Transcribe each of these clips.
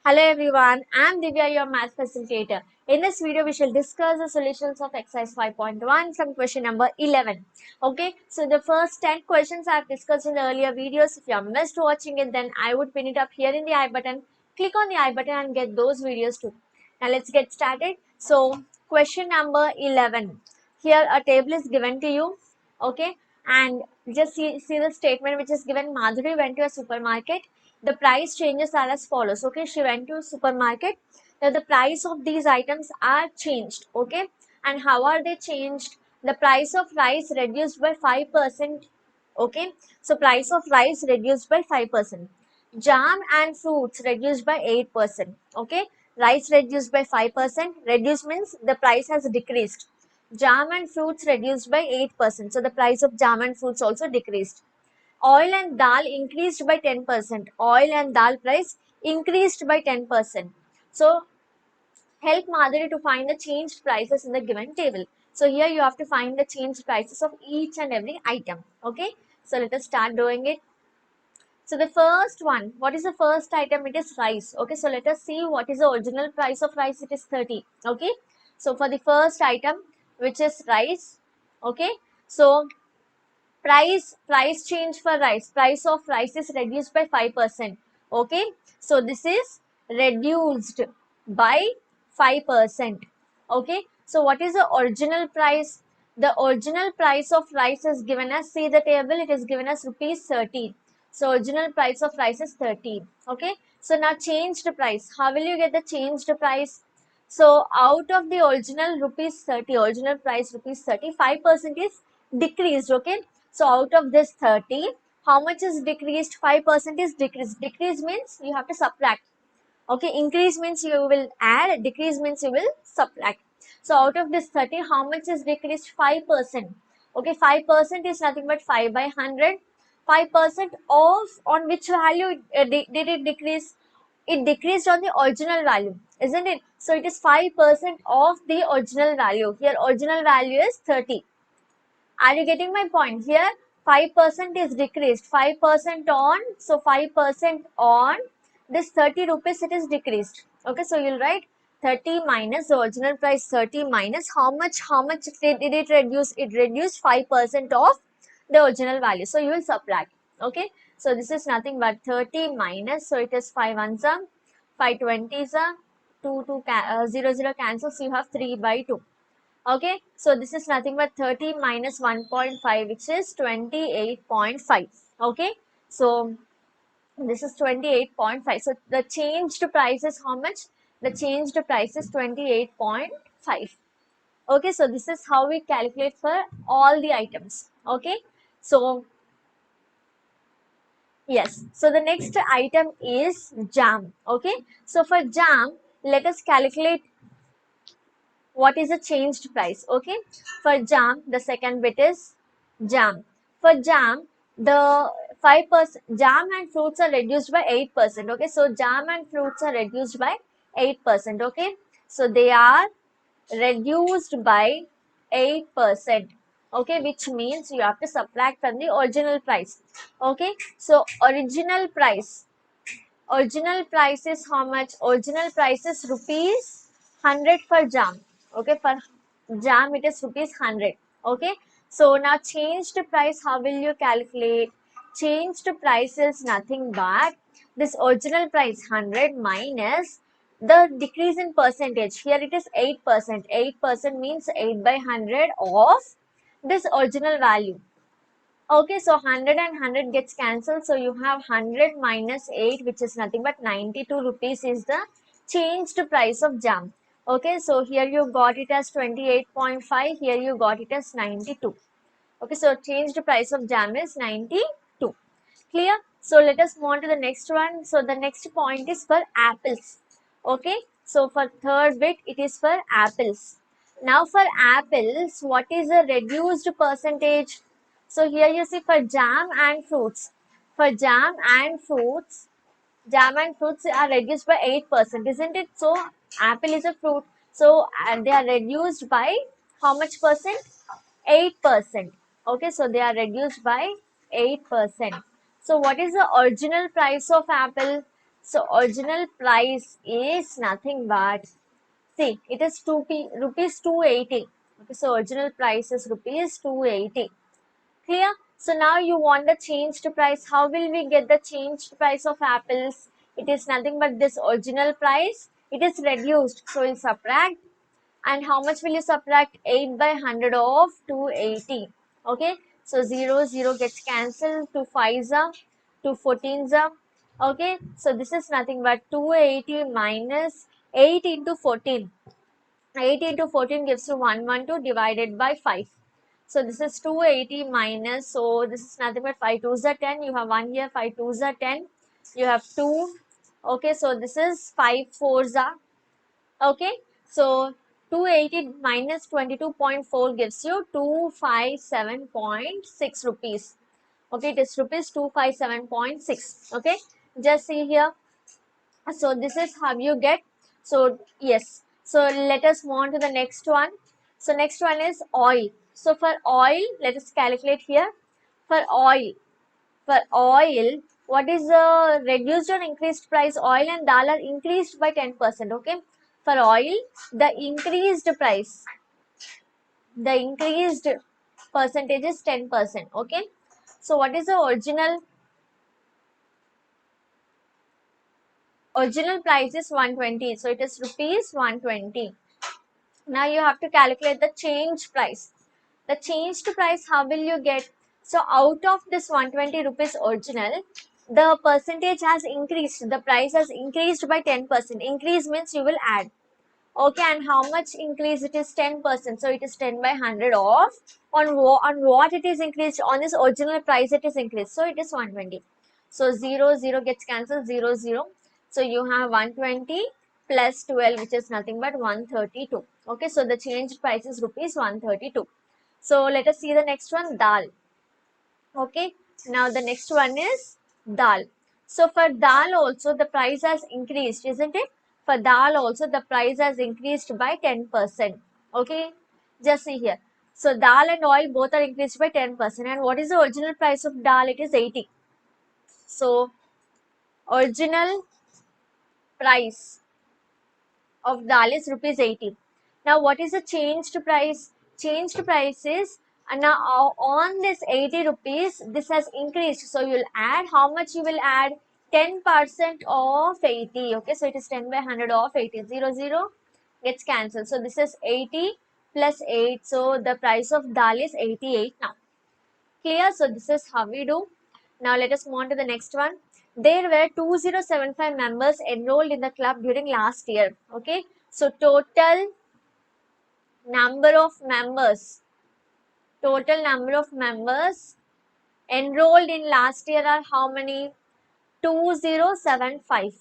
Hello everyone, I am Divya, your math facilitator. In this video, we shall discuss the solutions of exercise 5.1 from question number 11. Okay, so the first 10 questions I have discussed in the earlier videos. If you have missed watching it, then I would pin it up here in the I button. Click on the I button and get those videos too. Now let's get started. So, question number 11. Here a table is given to you. Okay, and just see the statement which is given. Madhuri went to a supermarket. The price changes are as follows. Okay, she went to supermarket. Now the price of these items are changed. Okay, and how are they changed? The price of rice reduced by 5%. Okay, so price of rice reduced by 5%. Jam and fruits reduced by 8%. Okay, rice reduced by 5%. Reduced means the price has decreased. Jam and fruits reduced by 8%. So the price of jam and fruits also decreased. Oil and dal increased by 10%. Oil and dal price increased by 10%. So help Madhuri to find the changed prices in the given table. So here you have to find the changed prices of each and every item. Okay. So let us start doing it. So the first one, what is the first item? It is rice. Okay. So let us see what is the original price of rice. It is 30. Okay. So for the first item, which is rice. Okay. So price change for rice, price of rice is reduced by 5%. Okay, so this is reduced by 5%. Okay, so what is the original price? The original price of rice is given as, see the table, it is given as rupees 30. So original price of rice is 30. Okay, so now changed price, how will you get the changed price? So out of the original rupees 30, original price rupees 30, 5% is decreased. Okay, so out of this 30, how much is decreased? 5% is decreased. Decrease means you have to subtract. Okay, increase means you will add, decrease means you will subtract. So out of this 30, how much is decreased? 5%. Okay, 5% is nothing but 5 by 100. 5% of on which value did it decrease? It decreased on the original value, isn't it? So it is 5% of the original value. Here original value is 30. Are you getting my point? Here 5% is decreased. 5% on, so 5% on this 30 rupees it is decreased. Okay, so you'll write 30 minus the original price 30 minus how much did it reduce? It reduced 5% of the original value. So you will subtract. Okay, so this is nothing but 30 minus, so it is 5 ones are 5 20s are 0 0 cancels, so you have 3 by 2. Okay, so this is nothing but 30 minus 1.5, which is 28.5. Okay, so this is 28.5. So the changed price is how much? The changed price is 28.5. Okay, so this is how we calculate for all the items. Okay, so yes, so the next item is jam. Okay, so for jam, let us calculate what is the changed price. Okay, for jam, the second bit is jam. For jam, the 5% jam and fruits are reduced by 8%. Okay, so jam and fruits are reduced by 8%. Okay, so they are reduced by 8%. Okay, which means you have to subtract from the original price. Okay, so original price is how much? Original price is rupees 100 for jam. Okay, for jam it is rupees 100. Okay, so now changed price, how will you calculate? Changed price is nothing but this original price 100 minus the decrease in percentage. Here it is 8%. 8% means 8 by 100 of this original value. Okay, so 100 and 100 gets cancelled. So you have 100 minus 8, which is nothing but 92 rupees is the changed price of jam. Okay, so here you got it as 28.5. Here you got it as 92. Okay, so changed price of jam is 92. Clear? So let us move on to the next one. So the next point is for apples. Okay, so for third bit, it is for apples. Now for apples, what is the reduced percentage? So here you see for jam and fruits. For jam and fruits are reduced by 8%, isn't it? So apple is a fruit. So they are reduced by how much percent? 8%. Okay, so they are reduced by 8%. So what is the original price of apple? So original price is nothing but, see, it is rupees 280. Okay, so original price is rupees 280. Clear? So now you want the changed price. How will we get the changed price of apples? It is nothing but this original price. It is reduced. So we'll subtract. And how much will you subtract? 8 by 100 of 280. Okay. So 0, 0 gets cancelled. 2 5s are, 2 14s are. Okay. So this is nothing but 280 minus 8 into 14. 8 into 14 gives you 112 divided by 5. So this is 280 minus, so this is nothing but 5 2s are 10. You have 1 here, 5 2s are 10. You have 2. Okay, so this is 5 4s are. Okay, so 280 minus 22.4 gives you 257.6 rupees. Okay, it is rupees 257.6. Okay, just see here. So this is how you get. So yes, so let us move on to the next one. So next one is oil. So for oil, let us calculate here. For oil, what is the reduced or increased price? Oil and dal are increased by 10%. Okay, for oil, the increased price, the increased percentage is 10%. Okay, so what is the original price is 120, so it is rupees 120. Now you have to calculate the change price. The changed price, how will you get? So out of this 120 rupees original, the percentage has increased. The price has increased by 10%. Increase means you will add. Okay, and how much increase? It is 10%. So it is 10 by 100 off. On what it is increased? On this original price it is increased. So it is 120. So 0, 0 gets cancelled, 0, 0. So you have 120 plus 12, which is nothing but 132. Okay, so the changed price is rupees 132. So let us see the next one, dal. Okay, now the next one is dal. So for dal also the price has increased, isn't it? For dal also the price has increased by 10%. Okay, just see here. So dal and oil both are increased by 10%. And what is the original price of dal? It is 80. So original price of dal is rupees 80. Now what is the changed price? Changed price is, now on this 80 rupees, this has increased. So you will add, how much you will add? 10% of 80. Okay, so it is 10 by 100 of 80. 0, 0 gets cancelled. So this is 80 plus 8. So the price of dal is 88 now. Clear? So this is how we do. Now let us move on to the next one. There were 2075 members enrolled in the club during last year. Okay, so total number of members enrolled in last year are how many? 2075.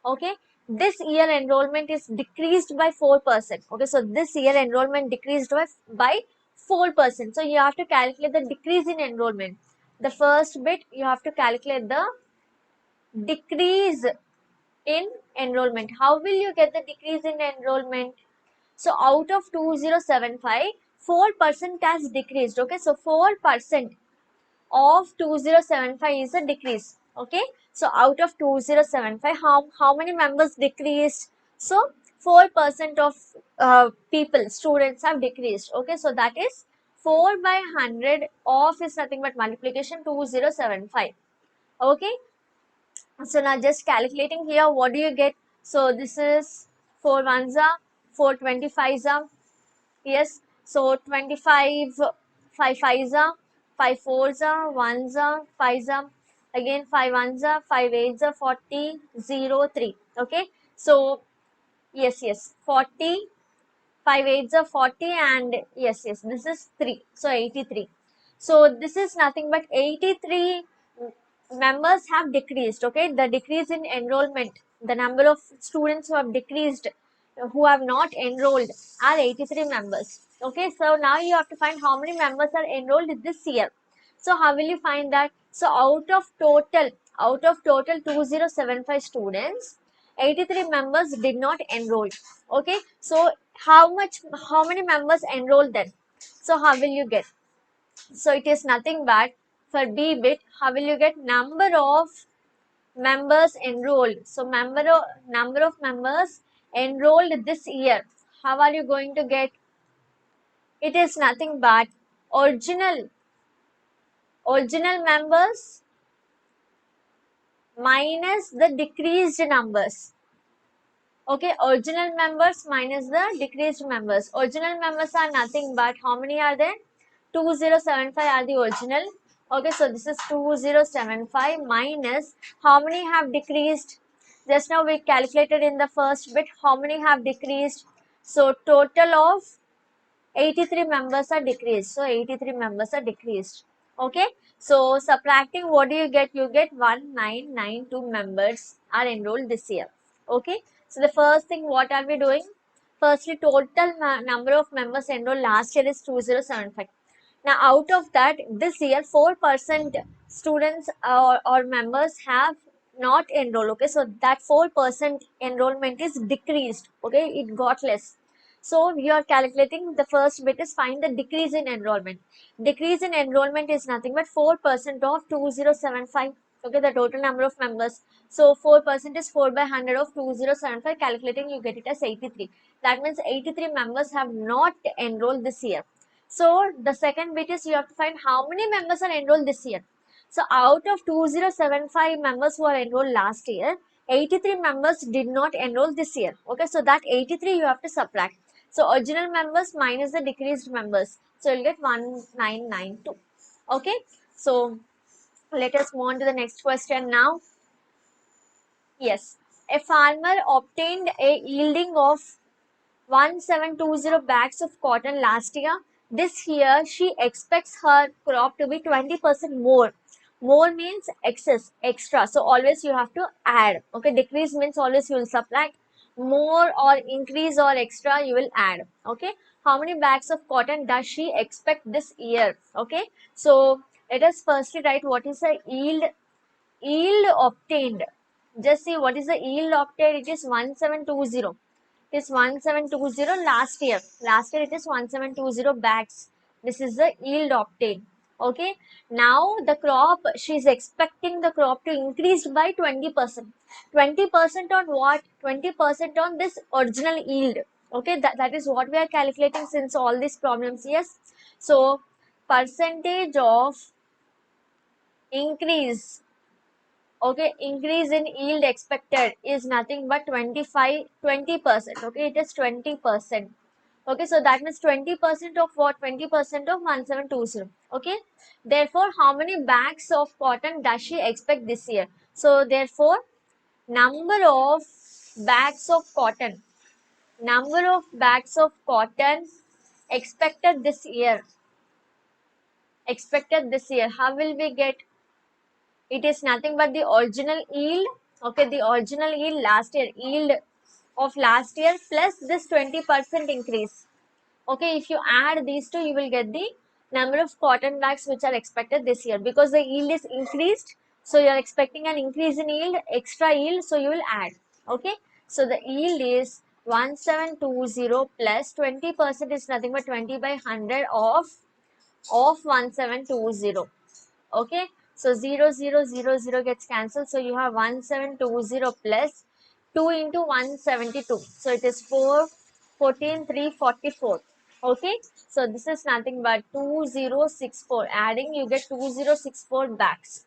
Okay, this year enrollment is decreased by 4%. Okay, so this year enrollment decreased by 4%. So you have to calculate the decrease in enrollment. The first bit you have to calculate the decrease in enrollment. How will you get the decrease in enrollment? So out of 2075, 4% has decreased. Okay, so 4% of 2075 is a decrease. Okay, so out of 2075, how many members decreased? So 4% of students have decreased. Okay, so that is 4 by 100 of is nothing but multiplication 2075. Okay, so now just calculating here, what do you get? So this is 4 ones are 4 25s are, yes, so 25 5 5s are 5 4s are 1s are 5s are, again 5 1s are 5 8s are 40 0 3. Okay, so yes 40, 5 8s are 40, and yes this is 3, so 83. So this is nothing but 83 members have decreased. Okay, the decrease in enrollment, the number of students who have decreased, who have not enrolled, are 83 members. Okay, so now you have to find how many members are enrolled this year. So how will you find that? So out of total 2075 students, 83 members did not enroll. Okay, so how many members enrolled then? So how will you get? So it is nothing but, for B bit, how will you get? Number of members enrolled. So number of members enrolled this year. How are you going to get? It is nothing but original members minus the decreased numbers. Okay, original members minus the decreased members. Original members are nothing but how many are there? 2075 are the original. Okay, so this is 2075 minus how many have decreased? Just now we calculated in the first bit how many have decreased. So total of 83 members are decreased. So 83 members are decreased. Okay, so subtracting, what do you get? You get 1992 members are enrolled this year. Okay, so the first thing, what are we doing? Firstly, total number of members enrolled last year is 2075. Now, out of that, this year 4% students or members have not enrolled. Okay, so that 4% enrollment is decreased. Okay, it got less. So we are calculating, the first bit is find the decrease in enrollment. Decrease in enrollment is nothing but 4% of 2075. Okay, the total number of members. So 4% is 4 by 100 of 2075. Calculating, you get it as 83. That means 83 members have not enrolled this year. So the second bit is you have to find how many members are enrolled this year. So out of 2075 members who are enrolled last year, 83 members did not enroll this year. Okay, so that 83 you have to subtract. So original members minus the decreased members. So you'll get 1992. Okay, so let us move on to the next question now. Yes, a farmer obtained a yielding of 1720 bags of cotton last year. This year, she expects her crop to be 20% more. More means excess, extra. So always you have to add. Okay, decrease means always you will subtract. More or increase or extra you will add. Okay, how many bags of cotton does she expect this year? Okay, so let us firstly write what is the yield. Yield obtained. Just see what is the yield obtained. It is 1720. It is 1720 last year. Last year it is 1720 bags. This is the yield obtained. Okay. Now the crop, she is expecting the crop to increase by 20%. 20% on what? 20% on this original yield. Okay. That is what we are calculating since all these problems. Yes. So percentage of increase. Okay, increase in yield expected is nothing but 20%. Okay, it is 20%. Okay, so that means 20% of what? 20% of 1720. Okay, therefore how many bags of cotton does she expect this year? So therefore number of bags of cotton expected this year, how will we get? It is nothing but the original yield. Okay, the original yield last year, yield of last year plus this 20% increase. Okay, if you add these two, you will get the number of cotton bags which are expected this year, because the yield is increased. So you are expecting an increase in yield, extra yield, so you will add. Okay, so the yield is 1720 plus 20% is nothing but 20 by 100 of 1720. Okay, so 0 gets cancelled, so you have 1720 plus 2 into 172, so it is 4 14 344. Okay, so this is nothing but 2064. Adding, you get 2064 bags.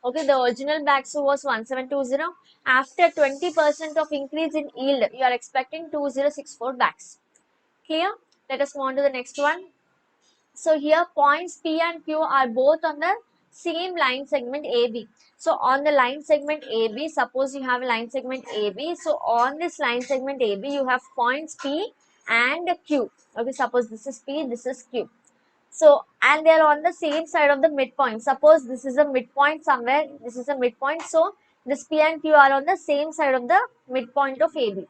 Okay, the original bags was 1720. After 20% of increase in yield, you are expecting 2064 bags. Clear? Let us move on to the next one. So here points P and Q are both on the same line segment AB. So on the line segment AB, suppose you have a line segment AB. So on this line segment AB, you have points P and Q. Okay, suppose this is P, this is Q. So, and they are on the same side of the midpoint. Suppose this is a midpoint somewhere, this is a midpoint. So, this P and Q are on the same side of the midpoint of AB.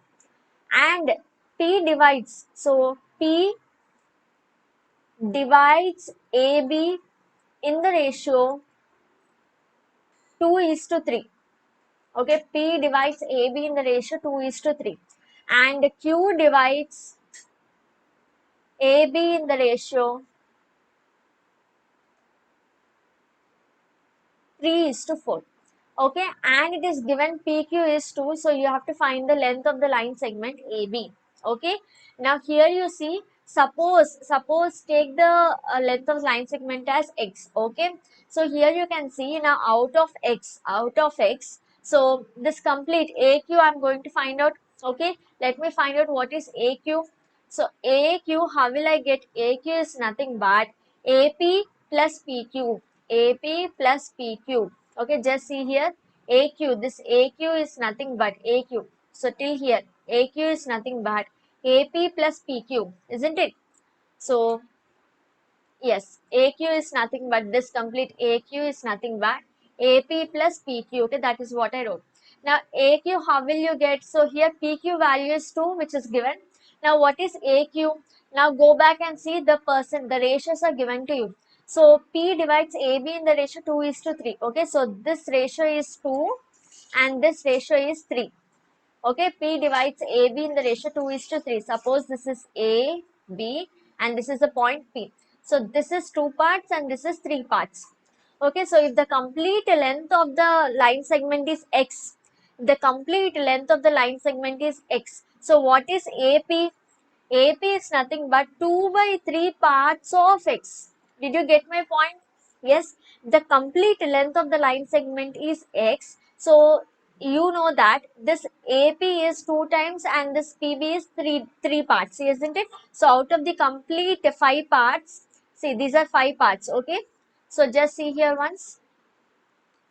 And P divides. So, P divides AB in the ratio 2:3. Okay, P divides AB in the ratio 2:3. And Q divides AB in the ratio 3:4. Okay, and it is given PQ is 2, so you have to find the length of the line segment AB. Okay, now here you see, suppose take the length of line segment as X. Okay, so here you can see, now out of X, so this complete AQ I'm going to find out. Okay, let me find out what is AQ. So AQ, how will I get? AQ is nothing but AP plus PQ. AP plus PQ. Okay, just see here, AQ, this AQ is nothing but AQ. So till here, AQ is nothing but AP plus PQ, isn't it? So yes, AQ is nothing but this complete AQ is nothing but AP plus PQ. Okay, that is what I wrote. Now AQ, how will you get? So here PQ value is 2, which is given. Now what is AQ? Now go back and see the ratios are given to you. So P divides AB in the ratio 2 is to 3. Okay, so this ratio is 2 and this ratio is 3. Okay, P divides AB in the ratio 2 is to 3. Suppose this is A, B and this is the point P. So this is 2 parts and this is 3 parts. Okay, so if the complete length of the line segment is X, the complete length of the line segment is X. So what is AP? AP is nothing but 2 by 3 parts of X. Did you get my point? Yes, the complete length of the line segment is X. So you know that this AP is 2 times and this PB is 3 parts, isn't it? So out of the complete 5 parts, see these are 5 parts, okay? So just see here once.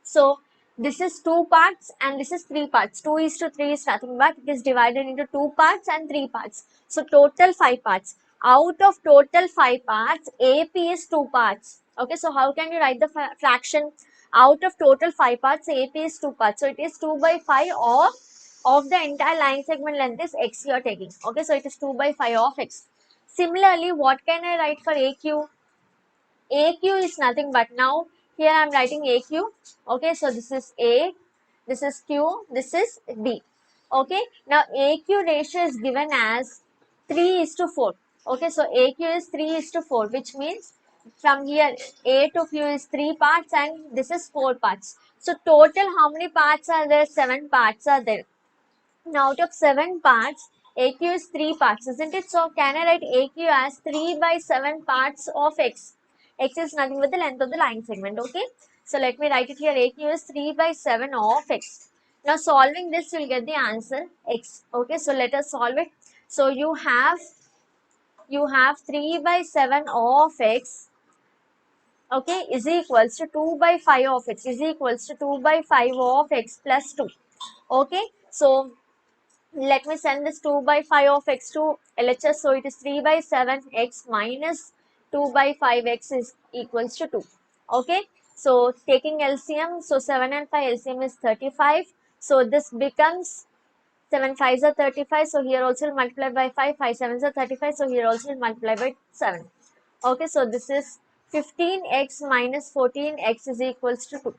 So this is 2 parts and this is 3 parts. 2 is to 3 is nothing but it is divided into 2 parts and 3 parts. So total 5 parts. Out of total 5 parts, AP is 2 parts. Okay, so how can you write the fraction? Out of total 5 parts, AP is 2 parts. So it is 2 by 5 of the entire line segment length is X you are taking. Okay, so it is 2 by 5 of X. Similarly, what can I write for AQ? AQ is nothing but, now here I am writing AQ. Okay, so this is A, this is Q, this is D. Okay, now AQ ratio is given as 3 is to 4. Okay, so AQ is 3 is to 4, which means from here A to Q is 3 parts and this is 4 parts. So total how many parts are there? 7 parts are there. Now out of 7 parts, AQ is 3 parts, isn't it? So can I write AQ as 3 by 7 parts of X? X is nothing but the length of the line segment, okay? So let me write it here, AQ is 3 by 7 of X. Now solving this, you will get the answer X, okay? So let us solve it. So you have 3 by 7 of X, okay, is equals to 2 by 5 of X, is equals to 2 by 5 of X plus 2, okay? So let me send this 2 by 5 of X to LHS. So it is 3 by 7 X minus 2 by 5 X is equals to 2. Okay. So taking LCM, so 7 and 5 LCM is 35. So this becomes 7 5s are 35. So here also will multiply by 5. 5 7s are 35. So here also will multiply by 7. Okay. So this is 15x minus 14x is equals to 2.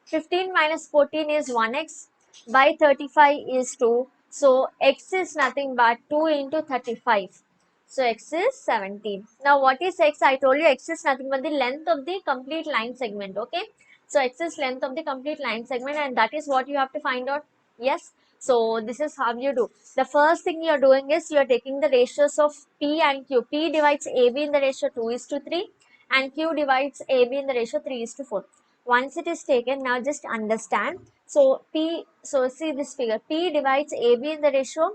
15 minus 14 is 1x, by 35 is 2. So x is nothing but 2 into 35. So x is 17. Now what is x? I told you x is nothing but the length of the complete line segment. Okay. So x is length of the complete line segment and that is what you have to find out. Yes. So this is how you do. The first thing you are doing is you are taking the ratios of P and Q. P divides AB in the ratio 2 is to 3 and Q divides AB in the ratio 3 is to 4. Once it is taken, now just understand. So see this figure, P divides AB in the ratio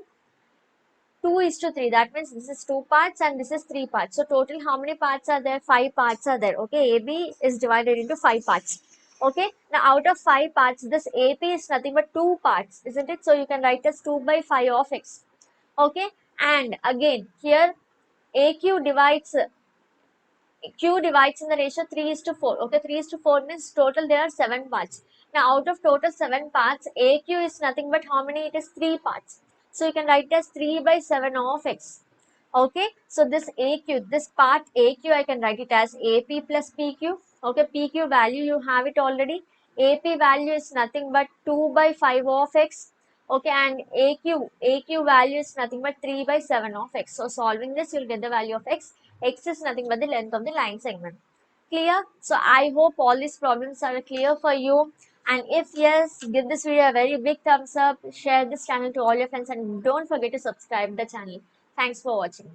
2 is to 3. That means this is 2 parts and this is 3 parts. So total how many parts are there? 5 parts are there. Okay, AB is divided into 5 parts. Okay, now out of 5 parts, this AP is nothing but 2 parts, isn't it? So you can write as 2 by 5 of X. Okay, and again here AQ divides Q divides in the ratio 3 is to 4. Okay, 3 is to 4 means total there are 7 parts. Now out of total 7 parts, AQ is nothing but how many? It is 3 parts. So you can write it as 3 by 7 of X. Okay, so this AQ, this part AQ, I can write it as AP plus PQ. Okay, PQ value you have it already. AP value is nothing but 2 by 5 of X. Okay, and AQ value is nothing but 3 by 7 of X. So solving this, you'll get the value of X. X is nothing but the length of the line segment. Clear? So I hope all these problems are clear for you. And if yes, give this video a very big thumbs up, share this channel to all your friends, and don't forget to subscribe the channel. Thanks for watching.